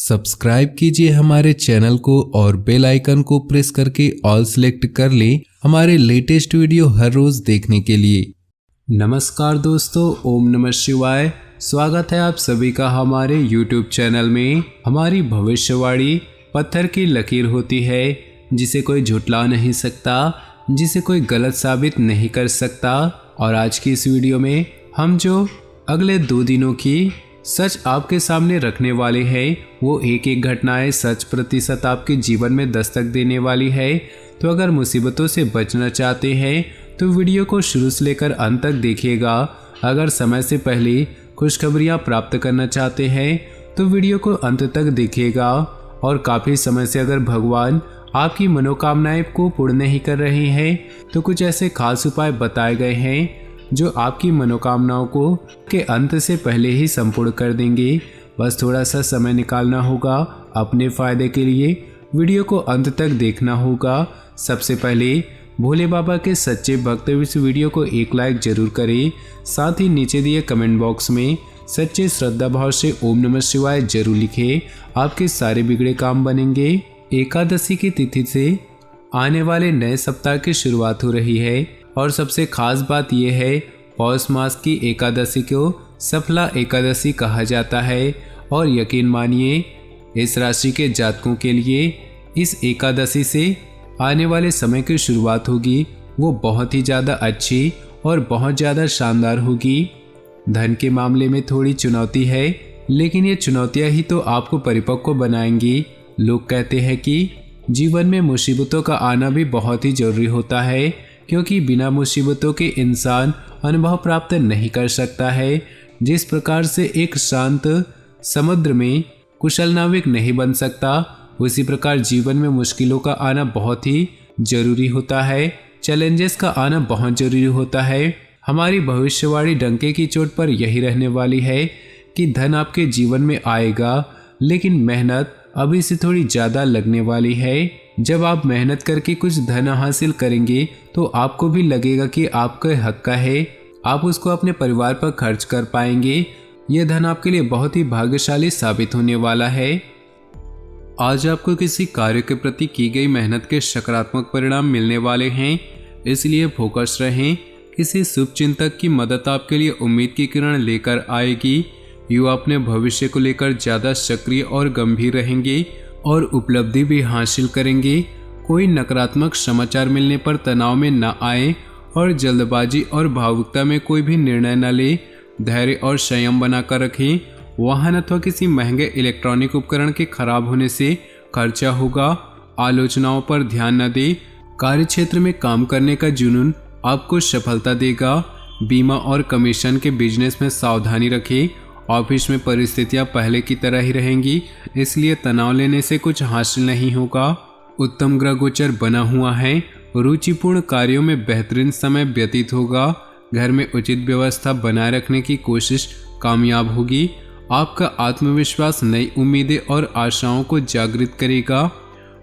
Subscribe कीजिए हमारे channel को और बेल आइकन को प्रेस करके ऑल सेलेक्ट कर लें हमारे लेटेस्ट वीडियो हर रोज देखने के लिए। नमस्कार दोस्तों, ओम नमः शिवाय। स्वागत है आप सभी का हमारे YouTube चैनल में। हमारी भविष्यवाणी पत्थर की लकीर होती है जिसे कोई झुठला नहीं सकता, जिसे कोई गलत साबित नहीं कर सकता। और आज की इस वीडियो में हम जो अगले 2 दिनों की सच आपके सामने रखने वाले हैं वो एक एक घटनाएं 100% आपके जीवन में दस्तक देने वाली है। तो अगर मुसीबतों से बचना चाहते हैं तो वीडियो को शुरू से लेकर अंत तक देखिएगा। अगर समय से पहले खुशखबरियां प्राप्त करना चाहते हैं तो वीडियो को अंत तक देखिएगा। और काफ़ी समय से अगर भगवान आपकी मनोकामनाएं को पूर्ण नहीं कर रहे हैं तो कुछ ऐसे खास उपाय बताए गए हैं जो आपकी मनोकामनाओं को के अंत से पहले ही संपूर्ण कर देंगे। बस थोड़ा सा समय निकालना होगा अपने फायदे के लिए, वीडियो को अंत तक देखना होगा। सबसे पहले भोले बाबा के सच्चे भक्त इस वीडियो को एक लाइक जरूर करें। साथ ही नीचे दिए कमेंट बॉक्स में सच्चे श्रद्धा भाव से ओम नमः शिवाय जरूर लिखें। आपके सारे बिगड़े काम बनेंगे। एकादशी की तिथि से आने वाले नए सप्ताह की शुरुआत हो रही है और सबसे खास बात यह है पौष मास की एकादशी को सफला एकादशी कहा जाता है। और यकीन मानिए इस राशि के जातकों के लिए इस एकादशी से आने वाले समय की शुरुआत होगी वो बहुत ही ज़्यादा अच्छी और बहुत ज़्यादा शानदार होगी। धन के मामले में थोड़ी चुनौती है, लेकिन ये चुनौतियाँ ही तो आपको परिपक्व बनाएंगी। लोग कहते हैं कि जीवन में मुसीबतों का आना भी बहुत ही जरूरी होता है, क्योंकि बिना मुसीबतों के इंसान अनुभव प्राप्त नहीं कर सकता है। जिस प्रकार से एक शांत समुद्र में कुशल नाविक नहीं बन सकता, उसी प्रकार जीवन में मुश्किलों का आना बहुत ही जरूरी होता है। चैलेंजेस का आना बहुत जरूरी होता है। हमारी भविष्यवाणी डंके की चोट पर यही रहने वाली है कि धन आपके जीवन में आएगा, लेकिन मेहनत अभी से थोड़ी ज़्यादा लगने वाली है। जब आप मेहनत करके कुछ धन हासिल करेंगे तो आपको भी लगेगा कि आपके हक का है, आप उसको अपने परिवार पर खर्च कर पाएंगे। यह धन आपके लिए बहुत ही भाग्यशाली साबित होने वाला है। आज आपको किसी कार्य के प्रति की गई मेहनत के सकारात्मक परिणाम मिलने वाले हैं, इसलिए फोकस रहें। किसी शुभ चिंतक की मदद आपके लिए उम्मीद की किरण लेकर आएगी। युवा अपने भविष्य को लेकर ज़्यादा सक्रिय और गंभीर रहेंगे और उपलब्धि भी हासिल करेंगे। कोई नकारात्मक समाचार मिलने पर तनाव में न आए और जल्दबाजी और भावुकता में कोई भी निर्णय न ले। धैर्य और संयम बनाकर रखें। वाहन अथवा किसी महंगे इलेक्ट्रॉनिक उपकरण के खराब होने से खर्चा होगा। आलोचनाओं पर ध्यान न दें। कार्य क्षेत्र में काम करने का जुनून आपको सफलता देगा। बीमा और कमीशन के बिजनेस में सावधानी रखें। ऑफिस में परिस्थितियां पहले की तरह ही रहेंगी, इसलिए तनाव लेने से कुछ हासिल नहीं होगा। उत्तम ग्रह गोचर बना हुआ है। रुचिपूर्ण कार्यों में बेहतरीन समय व्यतीत होगा। घर में उचित व्यवस्था बनाए रखने की कोशिश कामयाब होगी। आपका आत्मविश्वास नई उम्मीदें और आशाओं को जागृत करेगा।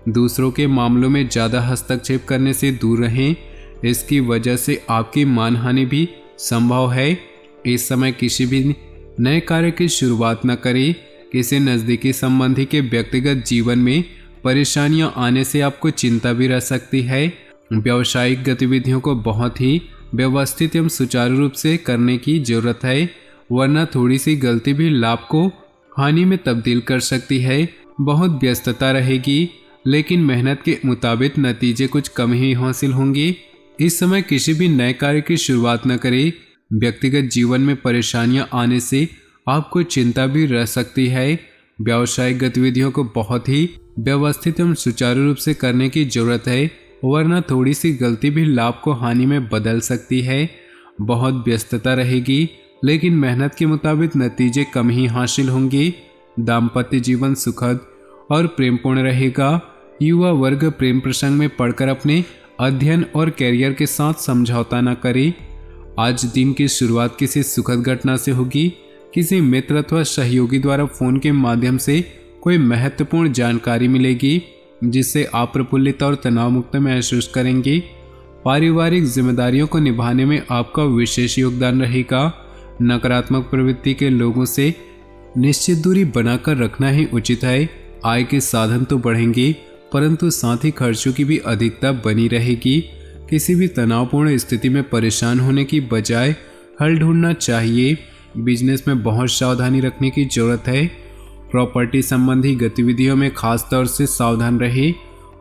दूसरों के मामलों में ज़्यादा हस्तक्षेप करने से दूर रहें, इसकी वजह से आपकी मानहानि भी संभव है। इस समय किसी भी नए कार्य की शुरुआत न करें। किसी नज़दीकी संबंधी के व्यक्तिगत जीवन में परेशानियां आने से आपको चिंता भी रह सकती है। व्यावसायिक गतिविधियों को बहुत ही व्यवस्थित एवं सुचारू रूप से करने की जरूरत है, वरना थोड़ी सी गलती भी लाभ को हानि में तब्दील कर सकती है। बहुत व्यस्तता रहेगी, लेकिन मेहनत के मुताबिक नतीजे कुछ कम ही हासिल होंगे। इस समय किसी भी नए कार्य की शुरुआत न करें। व्यक्तिगत जीवन में परेशानियां आने से आपको चिंता भी रह सकती है। व्यावसायिक गतिविधियों को बहुत ही व्यवस्थित एवं सुचारू रूप से करने की जरूरत है, वरना थोड़ी सी गलती भी लाभ को हानि में बदल सकती है। बहुत व्यस्तता रहेगी, लेकिन मेहनत के मुताबिक नतीजे कम ही हासिल होंगे। दाम्पत्य जीवन सुखद और प्रेमपूर्ण रहेगा। युवा वर्ग प्रेम प्रसंग में पड़कर अपने अध्ययन और कैरियर के साथ समझौता न करे। आज दिन की शुरुआत किसी सुखद घटना से होगी। किसी मित्र अथवा सहयोगी द्वारा फोन के माध्यम से कोई महत्वपूर्ण जानकारी मिलेगी, जिससे आप प्रफुल्लित और तनाव मुक्त महसूस करेंगे। पारिवारिक जिम्मेदारियों को निभाने में आपका विशेष योगदान रहेगा। नकारात्मक प्रवृत्ति के लोगों से निश्चित दूरी बनाकर रखना ही उचित है। आय के साधन तो बढ़ेंगे परंतु साथ ही खर्चों की भी अधिकता बनी रहेगी। किसी भी तनावपूर्ण स्थिति में परेशान होने की बजाय हल ढूंढना चाहिए। बिजनेस में बहुत सावधानी रखने की जरूरत है। प्रॉपर्टी संबंधी गतिविधियों में खास तौर से सावधान रहें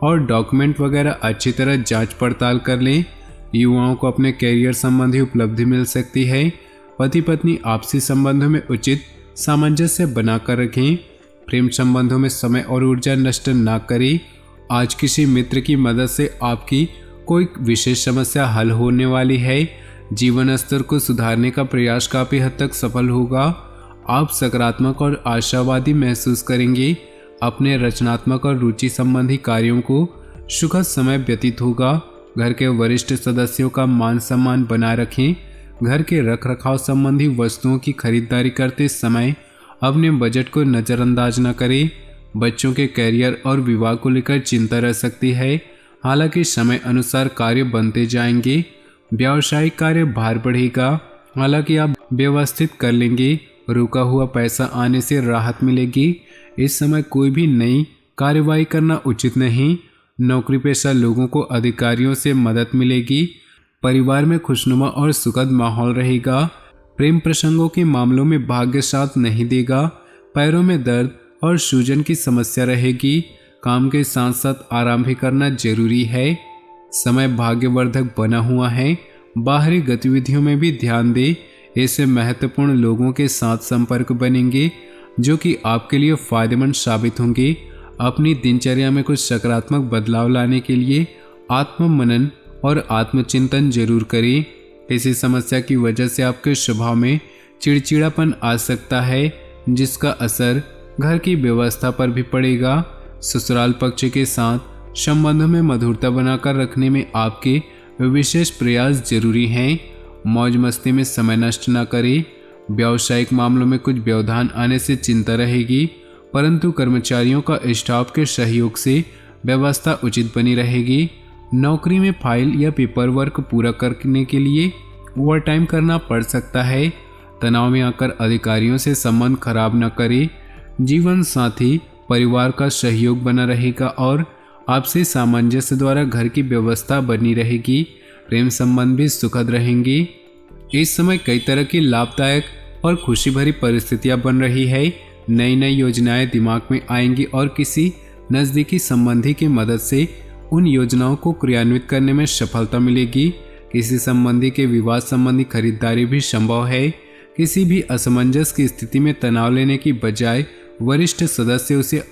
और डॉक्यूमेंट वगैरह अच्छी तरह जांच पड़ताल कर लें। युवाओं को अपने कैरियर संबंधी उपलब्धि मिल सकती है। पति पत्नी आपसी संबंधों में उचित सामंजस्य बनाकर रखें। प्रेम संबंधों में समय और ऊर्जा नष्ट ना करें। आज किसी मित्र की मदद से आपकी कोई विशेष समस्या हल होने वाली है। जीवन स्तर को सुधारने का प्रयास काफ़ी हद तक सफल होगा। आप सकारात्मक और आशावादी महसूस करेंगे। अपने रचनात्मक और रुचि संबंधी कार्यों को सुखद समय व्यतीत होगा। घर के वरिष्ठ सदस्यों का मान सम्मान बनाए रखें। घर के रखरखाव संबंधी वस्तुओं की खरीदारी करते समय अपने बजट को नज़रअंदाज न करें। बच्चों के कैरियर और विवाह को लेकर चिंता रह सकती है, हालांकि समय अनुसार कार्य बनते जाएंगे। व्यावसायिक कार्य भार बढ़ेगा, हालांकि आप व्यवस्थित कर लेंगे। रुका हुआ पैसा आने से राहत मिलेगी। इस समय कोई भी नई कार्रवाई करना उचित नहीं। नौकरी पेशा लोगों को अधिकारियों से मदद मिलेगी। परिवार में खुशनुमा और सुखद माहौल रहेगा। प्रेम प्रसंगों के मामलों में भाग्य साथ नहीं देगा। पैरों में दर्द और सूजन की समस्या रहेगी। काम के साथ साथ आराम भी करना जरूरी है। समय भाग्यवर्धक बना हुआ है। बाहरी गतिविधियों में भी ध्यान दें। ऐसे महत्वपूर्ण लोगों के साथ संपर्क बनेंगे जो कि आपके लिए फायदेमंद साबित होंगे। अपनी दिनचर्या में कुछ सकारात्मक बदलाव लाने के लिए आत्म मनन और आत्मचिंतन जरूर करें। किसी समस्या की वजह से आपके स्वभाव में चिड़चिड़ापन आ सकता है, जिसका असर घर की व्यवस्था पर भी पड़ेगा। ससुराल पक्ष के साथ संबंधों में मधुरता बनाकर रखने में आपके विशेष प्रयास जरूरी हैं। मौज मस्ती में समय नष्ट न करें। व्यावसायिक मामलों में कुछ व्यवधान आने से चिंता रहेगी, परंतु कर्मचारियों का स्टाफ के सहयोग से व्यवस्था उचित बनी रहेगी। नौकरी में फाइल या पेपर वर्क पूरा करने के लिए ओवरटाइम करना पड़ सकता है। तनाव में आकर अधिकारियों से संबंध खराब न करें। जीवन साथी परिवार का सहयोग बना रहेगा और आपसी सामंजस्य द्वारा घर की व्यवस्था बनी रहेगी। प्रेम संबंध भी सुखद रहेंगे। इस समय कई तरह की लाभदायक और खुशी भरी परिस्थितियां बन रही है। नई नई योजनाएं दिमाग में आएंगी और किसी नज़दीकी संबंधी की मदद से उन योजनाओं को क्रियान्वित करने में सफलता मिलेगी। किसी संबंधी के विवाद संबंधी खरीदारी भी संभव है। किसी भी असमंजस की स्थिति में तनाव लेने की बजाय वरिष्ठ सदस्यों से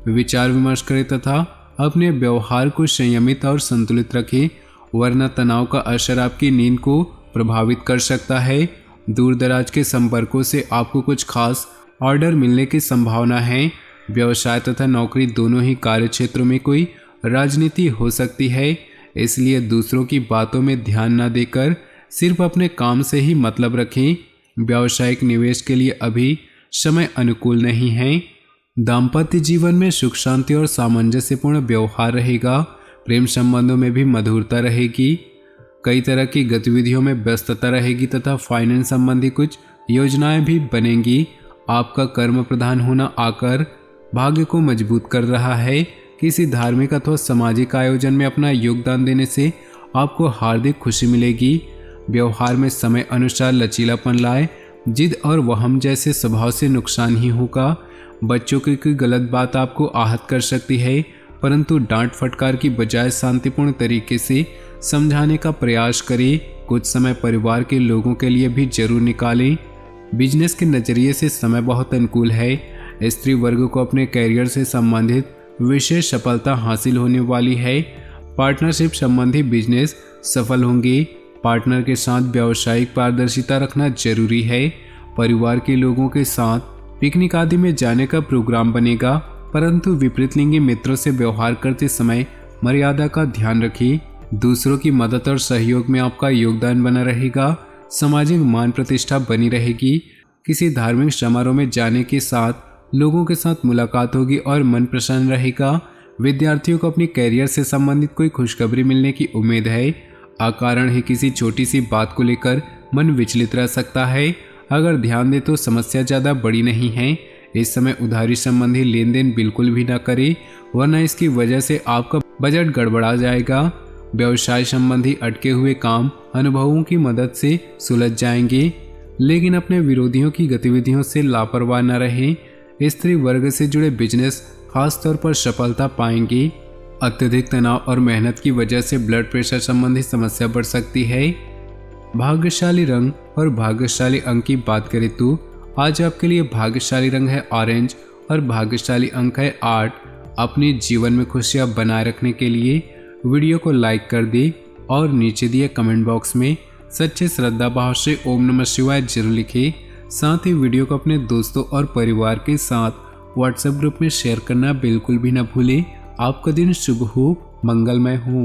विचार विमर्श करें तथा अपने व्यवहार को संयमित और संतुलित रखें, वरना तनाव का असर आपकी नींद को प्रभावित कर सकता है। दूर दराज के संपर्कों से आपको कुछ खास ऑर्डर मिलने की संभावना है। व्यवसाय तथा नौकरी दोनों ही कार्य क्षेत्रों में कोई राजनीति हो सकती है, इसलिए दूसरों की बातों में ध्यान न देकर सिर्फ अपने काम से ही मतलब रखें। व्यावसायिक निवेश के लिए अभी समय अनुकूल नहीं है। दाम्पत्य जीवन में सुख शांति और सामंजस्यपूर्ण व्यवहार रहेगा। प्रेम संबंधों में भी मधुरता रहेगी। कई तरह की गतिविधियों में व्यस्तता रहेगी तथा फाइनेंस संबंधी कुछ योजनाएं भी बनेंगी। आपका कर्म प्रधान होना आकर भाग्य को मजबूत कर रहा है। किसी धार्मिक अथवा सामाजिक आयोजन में अपना योगदान देने से आपको हार्दिक खुशी मिलेगी। व्यवहार में समय अनुसार लचीलापन लाए। जिद और वहम जैसे स्वभाव से नुकसान ही होगा। बच्चों की कोई गलत बात आपको आहत कर सकती है, परंतु डांट फटकार की बजाय शांतिपूर्ण तरीके से समझाने का प्रयास करें। कुछ समय परिवार के लोगों के लिए भी जरूर निकालें। बिजनेस के नज़रिए से समय बहुत अनुकूल है। स्त्री वर्ग को अपने कैरियर से संबंधित विशेष सफलता हासिल होने वाली है। पार्टनरशिप संबंधी बिजनेस सफल होंगे। पार्टनर के साथ व्यावसायिक पारदर्शिता रखना जरूरी है। परिवार के लोगों के साथ पिकनिक आदि में जाने का प्रोग्राम बनेगा, परंतु विपरीत लिंगी मित्रों से व्यवहार करते समय मर्यादा का ध्यान रखिए। दूसरों की मदद और सहयोग में आपका योगदान बना रहेगा। सामाजिक मान प्रतिष्ठा बनी रहेगी। किसी धार्मिक समारोह में जाने के साथ लोगों के साथ मुलाकात होगी और मन प्रसन्न रहेगा। विद्यार्थियों को अपनी कैरियर से संबंधित कोई खुशखबरी मिलने की उम्मीद है। अकारण ही किसी छोटी सी बात को लेकर मन विचलित रह सकता है। अगर ध्यान दे तो समस्या ज़्यादा बड़ी नहीं है, इस समय उधारी संबंधी लेन देन बिल्कुल भी ना करें, वरना इसकी वजह से आपका बजट गड़बड़ा जाएगा। व्यवसाय संबंधी अटके हुए काम अनुभवों की मदद से सुलझ जाएंगे, लेकिन अपने विरोधियों की गतिविधियों से लापरवाह न रहें। स्त्री वर्ग से जुड़े बिजनेस खासतौर पर सफलता पाएंगे। अत्यधिक तनाव और मेहनत की वजह से ब्लड प्रेशर संबंधी समस्या बढ़ सकती है। भाग्यशाली रंग और भाग्यशाली अंक की बात करें तो आज आपके लिए भाग्यशाली रंग है ऑरेंज और भाग्यशाली अंक है 8। अपने जीवन में खुशियां बनाए रखने के लिए वीडियो को लाइक कर दे और नीचे दिए कमेंट बॉक्स में सच्चे श्रद्धा भाव से ओम नमः शिवाय जरूर लिखें। साथ ही वीडियो को अपने दोस्तों और परिवार के साथ व्हाट्सएप ग्रुप में शेयर करना बिल्कुल भी न भूलें। आपका दिन शुभ हो, मंगलमय हो।